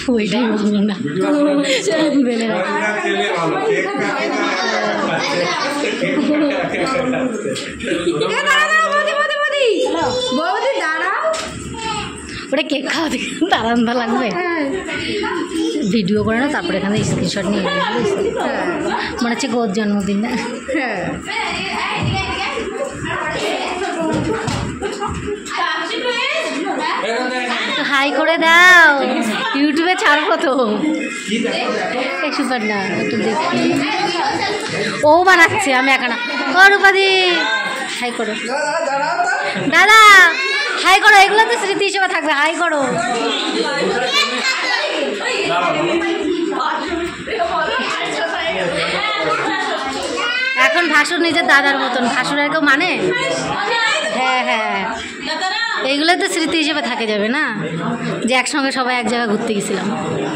ওইটাই বললো না বেলে ওটা কেক খাওয়াতে আলাদা লাগবে ভিডিও করে না তারপরে এখানে স্ক্রিনশট নিয়ে মনে হচ্ছে গোর জন্মদিন না হাই করে দাও ইউটিউবে ছাড়বো তো সুপার না একটু দেখি ও বানাচ্ছে আমি একা না ও রূপাদি হাই করো দাদা হাই করো এগুলো তো স্মৃতি হিসেবে থাকবে হাই করো এখন ভাসুর নিজের দাদার মতন ভাসুর আর কেউ মানে হ্যাঁ হ্যাঁ এইগুলো তো স্মৃতি হিসেবে থাকে যাবে না যে একসঙ্গে সবাই এক জায়গায় ঘুরতে গেছিলাম।